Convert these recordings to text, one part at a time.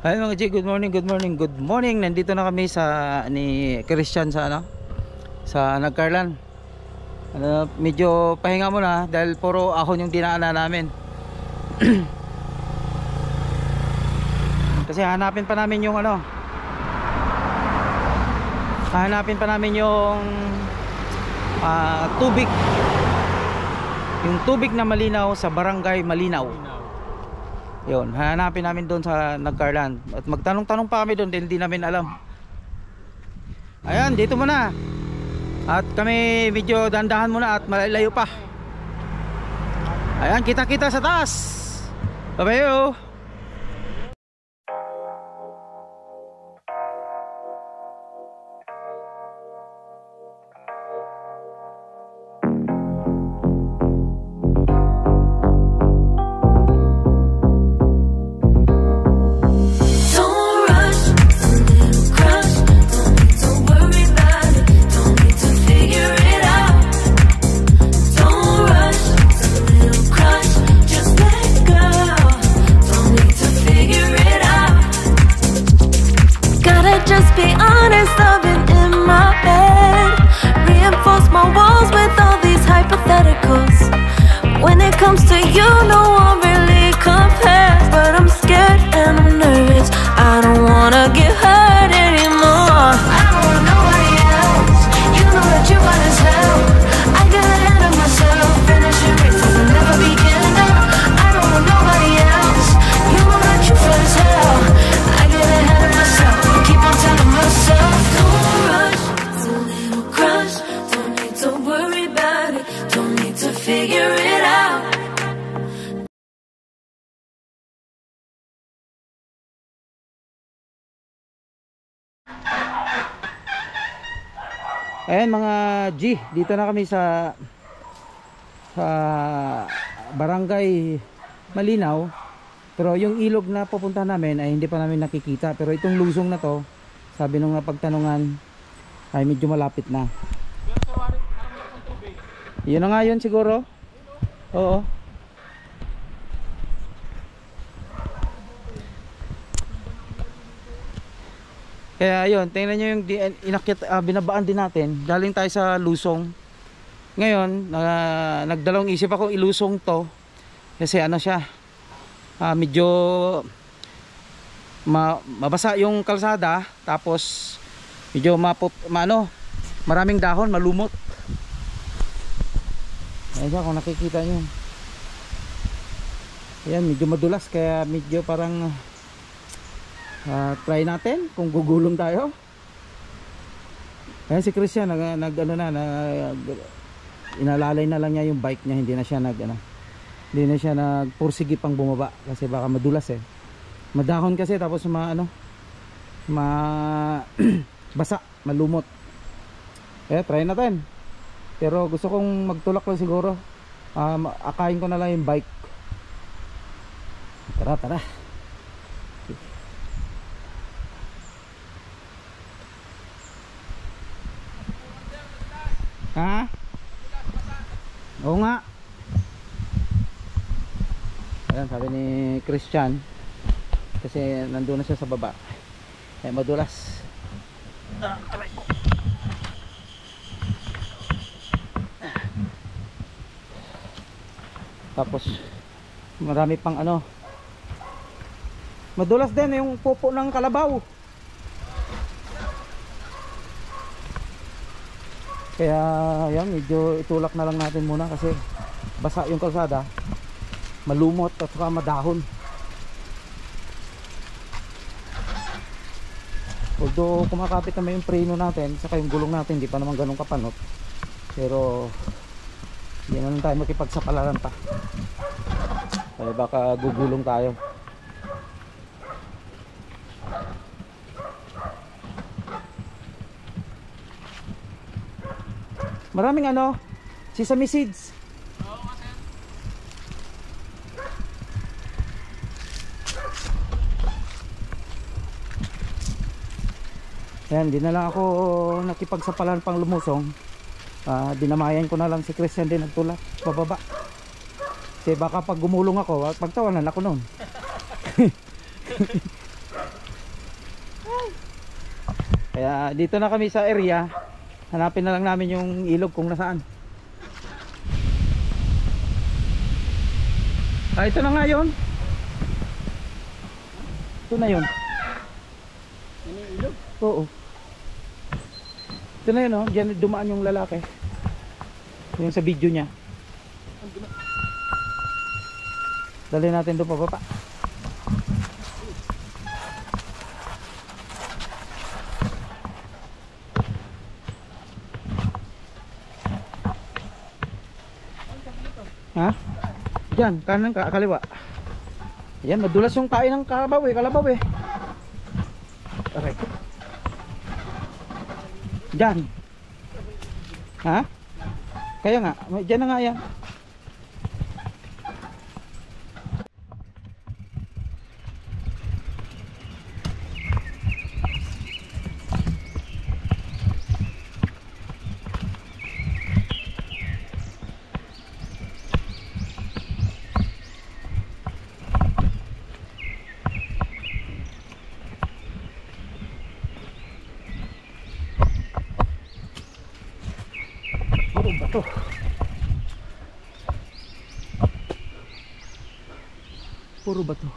Hi mga G, good morning, good morning, good morning. Nandito na kami sa ni Christian sa sa Nagcarlan. Medyo pahinga muna dahil puro ahon yung dinaanan namin. Kasi hanapin pa namin yung hanapin pa namin yung tubig. Yung tubig na malinaw sa Barangay Malinaw. Yun, hanapin namin doon sa Nagcarlan. At magtanong-tanong pa kami doon dahil hindi namin alam. Ayan, dito muna. At kami medyo dandahan muna at malayo pa. Ayan, kita-kita sa taas. Bye-bye. Ayan mga G, dito na kami sa Barangay Malinaw. Pero yung ilog na pupunta namin ay hindi pa namin nakikita. Pero itong lusong na to, sabi nung pagtanungan, ay medyo malapit na. Yun na nga yun siguro. Oo. Kaya yun, tingnan nyo yung binabaan din natin. Galing tayo sa lusong. Ngayon, nagdalawang isip ako ilusong to. Kasi siya, medyo mabasa yung kalsada. Tapos medyo maraming dahon, malumot. Ayan siya kung nakikita nyo. Ayan, medyo madulas. Kaya medyo parang try natin kung gugulong tayo. Ayan si Christian inalalay na lang niya yung bike niya. Hindi na siya hindi na siya nagpursige pang bumaba kasi baka madulas madahon kasi tapos basa, malumot. Try natin. Pero gusto kong magtulak lang siguro. Akayin ko na lang yung bike. Tara. Ha? Oo nga. Ayan, sabi ni Christian kasi nandun na siya sa baba. Madulas. Tapos marami pang madulas din yung pupo ng kalabaw. Kaya yan, medyo itulak na lang natin muna kasi basa yung kalsada, malumot at saka madahon. Although kumakapit naman yung preno natin saka yung gulong natin, hindi pa naman ganun kapanot. Pero hindi na lang tayo makipagsapalaran pa. Kaya baka gugulong tayo. Maraming sesame seeds. Oo, kasi ayan, di na lang ako nakipagsapalan pang lumusong. Dinamayan ko na lang si Christian din nagtulak bababa. Kasi baka pag gumulong ako, pagtawanan ako noon. Kaya dito na kami sa area. Hanapin na lang namin yung ilog kung nasaan. Ah, ito na nga yun. Ito na yun. Yan yung ilog. Oo. Ito na yun, oh. Diyan dumaan yung lalaki. Yung sa video niya. Dali natin doon pababa. Ha? Diyan, kanan ka, kaliwa. Ayan, madulas yung kain ng kalabaw eh. Aray ko. Diyan. Ha? Kaya nga, diyan na nga yan. Bato. Puro bato.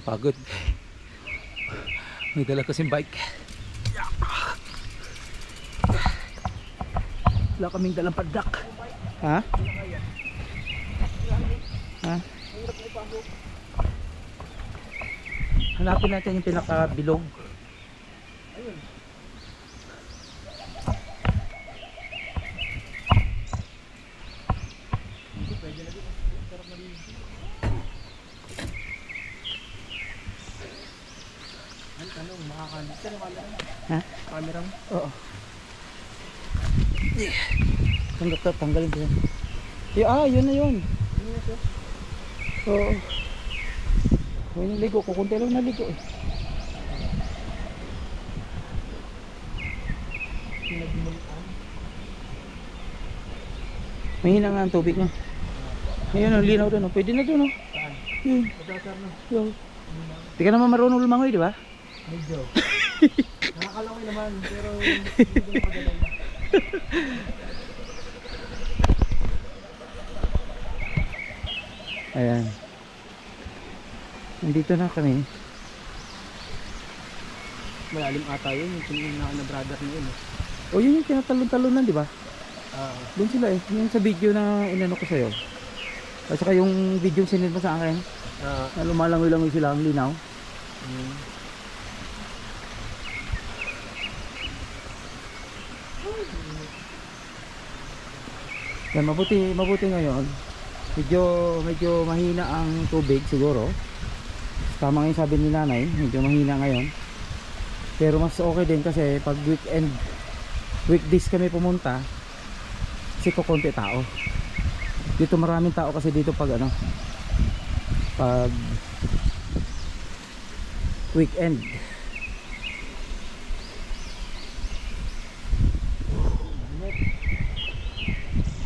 Pagod. May dala kasing bike. Wala kaming dalang padak. Ha? Ha? Hanapin natin yung pinakabilog. Ayun. Tanong, makakalit ka ng camera? Ha? Camera mo? Oo. Tanggalin ko yan. Yun na yun. Oo. Huwag yung ligo. Kukunti lang naligo eh. Mahina nga ang tubig niya. Ngayon ang linaw doon. Pwede na doon. Saan? Yun. Madasar na. Yun. Di ka naman marunong lumangoy, di ba? Medyo. Nakakalaki naman, pero hindi na pagaling. Ayan. Nandito na kami. Malalim ata yun, yung na brother niya yun. O yun yung tinatalon-talonan, di ba? Doon sila eh. Yung sa video na inano ko sa'yo. At saka yung video yung sinend mo sa akin. Na lumalangoy-langoy sila ang linaw. Yan, mabuti ngayon. Medyo mahina ang tubig siguro. Tama nga yung sabi ni nanay, medyo mahina ngayon. Pero mas okay din kasi pag weekdays kami pumunta, kasi kukunti tao. Dito maraming tao kasi dito pag weekend.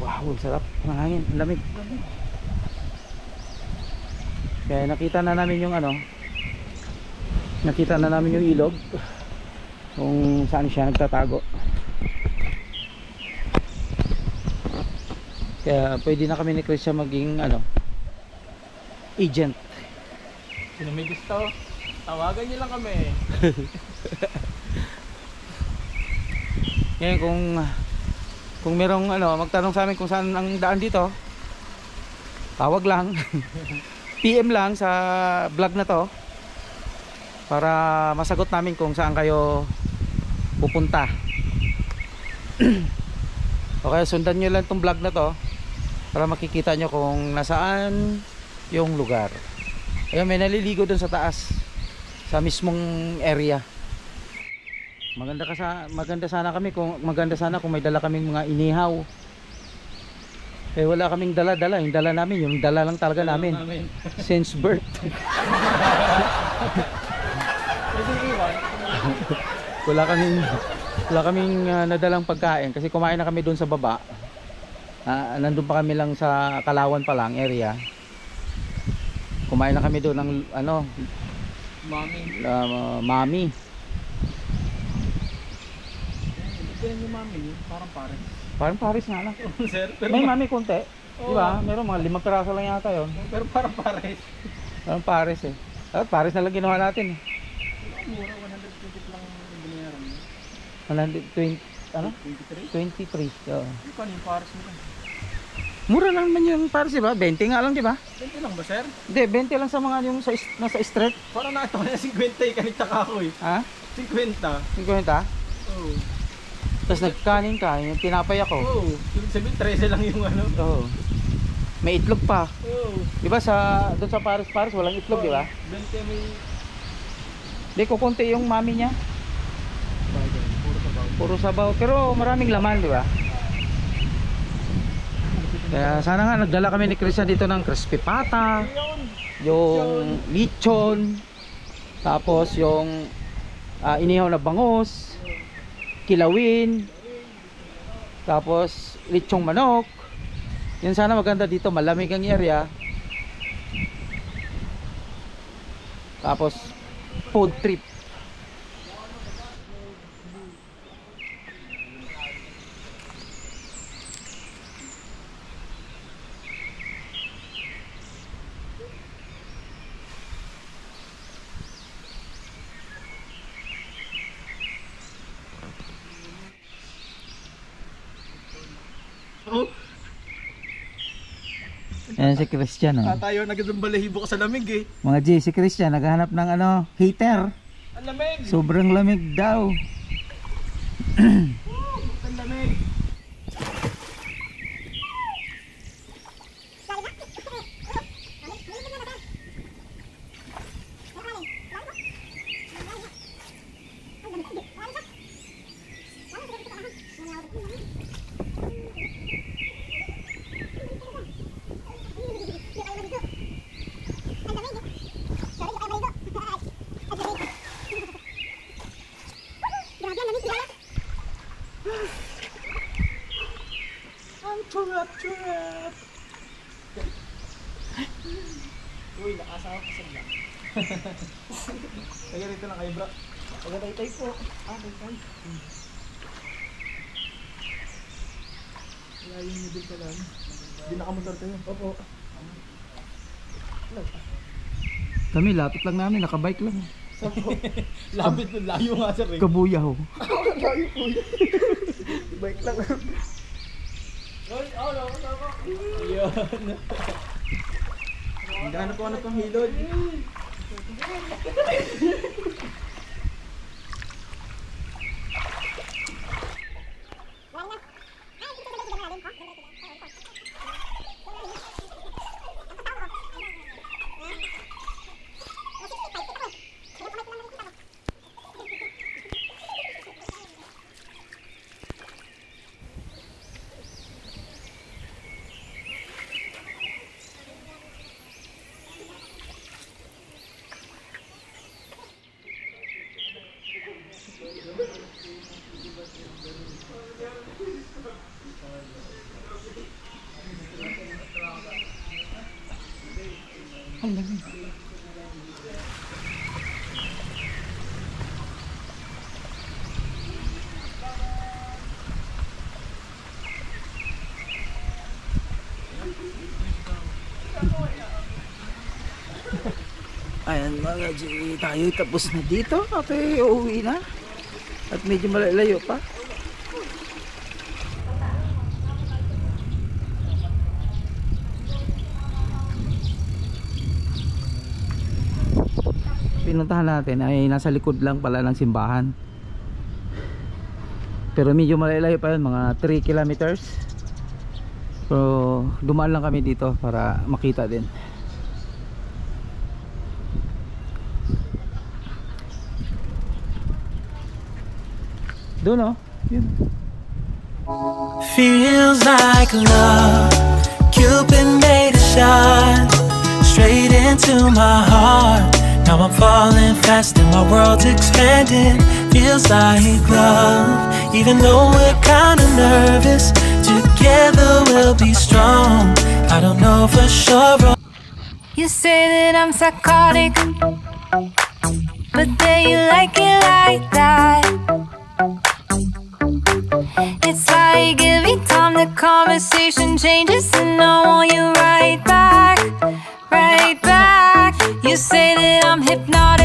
Wow, sarap ng hangin, ang lamig. Kaya nakita na namin yung nakita na namin yung ilog kung saan siya nagtatago. Kaya pwede na kami ni Christian maging agent. Sino may gusto? Tawagan niyo lang kami. Ngayon kung merong magtanong sa amin kung saan ang daan dito, tawag lang. PM lang sa vlog na to para masagot namin kung saan kayo pupunta. Okay, sundan nyo lang tong vlog na to para makikita nyo kung nasaan yung lugar. Ayun, may naliligo dun sa taas sa mismong area. Maganda sana kung may dala kaming mga inihaw. Eh wala kaming dala-dala, yung dala namin, yung dala lang talaga namin since birth. wala kaming nadalang pagkain kasi kumain na kami doon sa baba. Nandun pa kami lang sa Kalawan pa lang area. Kumain na kami doon ng ano, mami. Yung mami, parang pare. Parang pares nga lang. Sir, pero May mami konti. Di ba? Meron mga 5 piraso lang yata yon. pero parang pare. Parang pares eh. Pares na lang ginawa natin eh. Mura, 120 lang yung binayaran mo. 120, ano? 23? 23. Oo. Yung kanina pares mo kan. Mura lang naman yung pares, di ba? 20 nga lang, di ba? 20 lang ba, sir? Hindi, 20 lang sa mga yung nasa street. Parang nakita ko na 50 yung kanita ka ako eh. Ha? 50. 50? Oo. Tapos nagkanin ka, yung tinapay ako. Oo. Yung sabihin, 13 lang yung ano. Oo. May itlog pa. Oo. Di ba doon sa Paris walang itlog, di ba? 20 may... Di kukunti yung mami niya. Bagay, puro sabaw. Puro sabaw, pero maraming laman, di ba? Kaya sana nga nagdala kami ni Christian dito ng crispy pata, yung lechon, tapos yung inihaw na bangus, kilawin, tapos lechong manok. Yun sana maganda dito, malamig ang area. Tapos food trip. Oh, Ayan si Christian, oh. tayo nagdambalahibo ka sa lamig eh. Mga G, si Christian naghahanap ng ano, heater. Ang lamig! Sobrang lamig daw. Ang lamig! Ang churap-churap! Uy, nakasawa ko sa vlog. Kaya rito lang kayo, bro. Pagkatay-tay po. Tay-tay. Layo nyo din ka lang. Hindi nakamotor tayo. Opo. Kami, lapit lang namin, nakabike lang. Lapit nun, layo nga sir eh. Kabuyaw. Layo po yun. Bike lang. Yun. Gano'n po ano pang hilod. Ayan mga G, tayo tapos na dito. Okay, uuwi na. At medyo malayo pa. pinuntahan natin ay nasa likod lang pala ng simbahan. Pero medyo malayo pa yun, mga 3 kilometers. So dumaan lang kami dito para makita din. Doon oh, yun. Feels like love. Cupid made a shot straight into my heart. Now I'm falling fast and my world's expanding. Feels like love. Even though we're kinda nervous, together we'll be strong. I don't know for sure. You say that I'm psychotic, but then you like it like that. It's like every time the conversation changes, and I want you right back, right back. You say that I'm hypnotic,